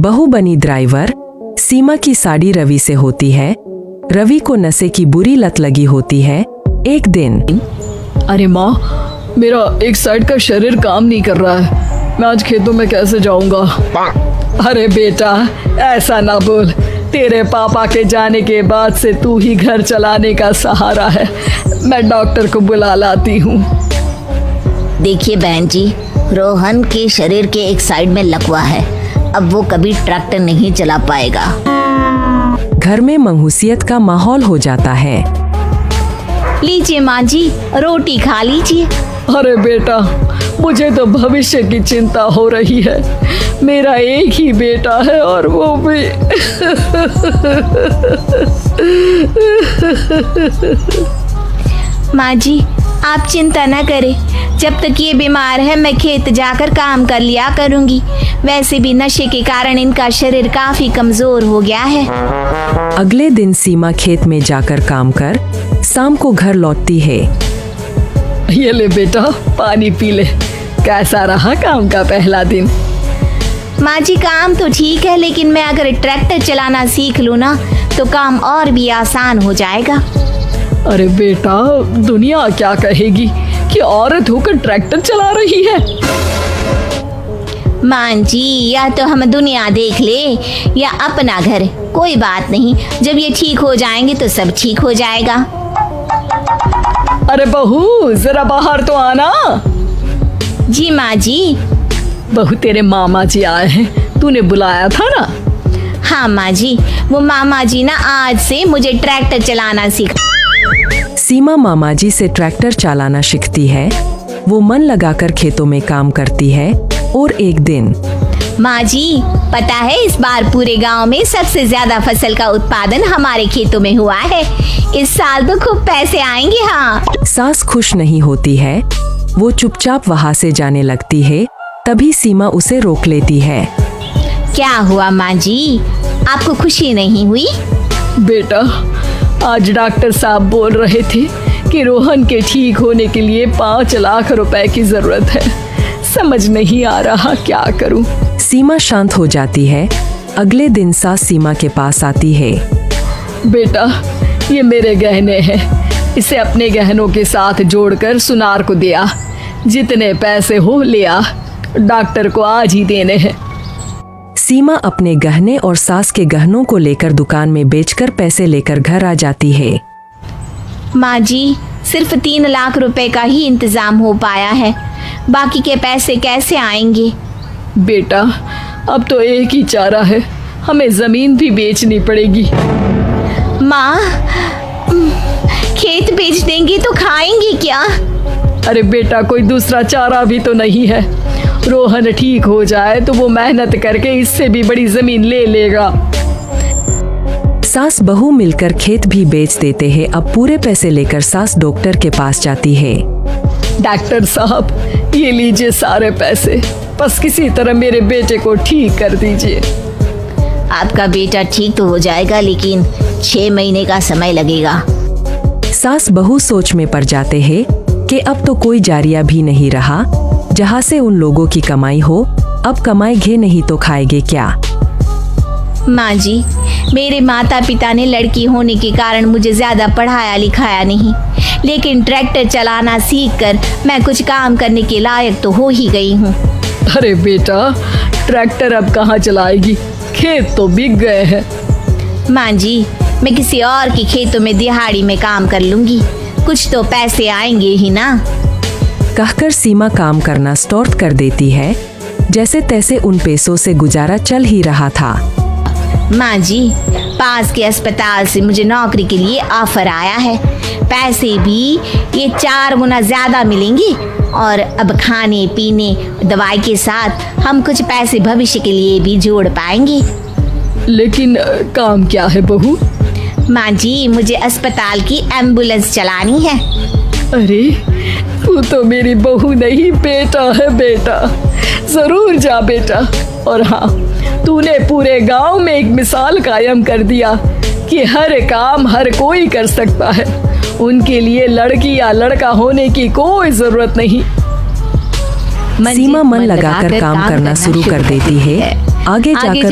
बहू बनी ड्राइवर। सीमा की साड़ी रवि से होती है। रवि को नशे की बुरी लत लगी होती है। एक दिन, अरे माँ, मेरा एक साइड का शरीर काम नहीं कर रहा है, मैं आज खेतों में कैसे जाऊंगा। अरे बेटा, ऐसा ना बोल, तेरे पापा के जाने के बाद से तू ही घर चलाने का सहारा है। मैं डॉक्टर को बुला लाती हूँ। देखिए बहन जी, रोहन के शरीर के एक साइड में लकवा है, अब वो कभी ट्रैक्टर नहीं चला पाएगा। घर में मंहूसियत का माहौल हो जाता है। लीजिए माँ जी, रोटी खा लीजिए। अरे बेटा, मुझे तो भविष्य की चिंता हो रही है। मेरा एक ही बेटा है और वो भी माँ जी, आप चिंता न करें, जब तक ये बीमार है मैं खेत जाकर काम कर लिया करूँगी। वैसे भी नशे के कारण इनका शरीर काफी कमजोर हो गया है। अगले दिन सीमा खेत में जाकर काम कर शाम को घर लौटती है। ये ले बेटा, पानी पी ले। कैसा रहा काम का पहला दिन? माँ जी, काम तो ठीक है, लेकिन मैं अगर ट्रैक्टर चलाना सीख लूँ ना तो काम और भी आसान हो जाएगा। अरे बेटा, दुनिया क्या कहेगी कि औरत होकर ट्रैक्टर चला रही है। माँ जी, या तो हम दुनिया देख ले या अपना घर, कोई बात नहीं, जब ये ठीक हो जाएंगे तो सब ठीक हो जाएगा। अरे बहू, जरा बाहर तो आना। जी माँ जी। बहू, तेरे मामा जी आए हैं, तूने बुलाया था ना? हाँ माँ जी, वो मामा जी ना आज से मुझे ट्रैक्टर चलाना सिखा। सीमा मामा जी से ट्रैक्टर चलाना सीखती है। वो मन लगाकर खेतों में काम करती है। और एक दिन, माँ जी, पता है इस बार पूरे गांव में सबसे ज्यादा फसल का उत्पादन हमारे खेतों में हुआ है। इस साल तो खूब पैसे आएंगे। हाँ। सास खुश नहीं होती है। वो चुपचाप वहाँ से जाने लगती है। तभी सीमा उसे रोक लेती है। क्या हुआ माँ जी, आपको खुशी नहीं हुई? बेटा, आज डॉक्टर साहब बोल रहे थे कि रोहन के ठीक होने के लिए 5 लाख रुपए की जरूरत है। समझ नहीं आ रहा क्या करूं। सीमा शांत हो जाती है। अगले दिन सास सीमा के पास आती है। बेटा, ये मेरे गहने हैं, इसे अपने गहनों के साथ जोड़कर सुनार को दिया। जितने पैसे हो ले आ, डॉक्टर को आज ही देने हैं। सीमा अपने गहने और सास के गहनों को लेकर दुकान में बेचकर पैसे लेकर घर आ जाती है। माँ जी, सिर्फ 3 लाख रुपए का ही इंतजाम हो पाया है, बाकी के पैसे कैसे आएंगे? बेटा, अब तो एक ही चारा है, हमें जमीन भी बेचनी पड़ेगी। माँ, खेत बेच देंगी तो खाएंगी क्या? अरे बेटा, कोई दूसरा चारा भी तो नहीं है। रोहन ठीक हो जाए तो वो मेहनत करके इससे भी बड़ी जमीन ले लेगा। सास बहू मिलकर खेत भी बेच देते हैं। अब पूरे पैसे लेकर सास डॉक्टर के पास जाती है। डॉक्टर साहब, ये लीजिए सारे पैसे, बस किसी तरह मेरे बेटे को ठीक कर दीजिए। आपका बेटा ठीक तो हो जाएगा, लेकिन 6 महीने का समय लगेगा। सास बहू सोच में पड़ जाते हैं कि अब तो कोई जारिया भी नहीं रहा जहाँ से उन लोगों की कमाई हो। अब कमाएंगे नहीं तो खाएंगे क्या? माँ जी, मेरे माता पिता ने लड़की होने के कारण मुझे ज्यादा पढ़ाया लिखाया नहीं, लेकिन ट्रैक्टर चलाना सीखकर मैं कुछ काम करने के लायक तो हो ही गई हूँ। अरे बेटा, ट्रैक्टर अब कहाँ चलाएगी, खेत तो बिक गए हैं। माँ जी, मैं किसी और के खेतों में दिहाड़ी में काम कर लूंगी, कुछ तो पैसे आएंगे ही ना। कहकर सीमा काम करना स्टार्ट कर देती है। जैसे तैसे उन पैसों से गुजारा चल ही रहा था। माँ जी, पास के अस्पताल से मुझे नौकरी के लिए ऑफर आया है। पैसे भी ये 4 गुना ज्यादा मिलेंगे और अब खाने पीने दवाई के साथ हम कुछ पैसे भविष्य के लिए भी जोड़ पाएंगे। लेकिन काम क्या है बहू? माँ जी, मुझे अस्पताल की एम्बुलेंस चलानी है। अरे, तू तो मेरी बहू नहीं, बेटा है बेटा। जरूर जा बेटा। और हाँ, तूने पूरे गांव में एक मिसाल कायम कर दिया कि हर काम हर कोई कर सकता है। उनके लिए लड़की या लड़का होने की कोई जरूरत नहीं। सीमा मन लगाकर काम करना शुरू कर देती है। आगे जाकर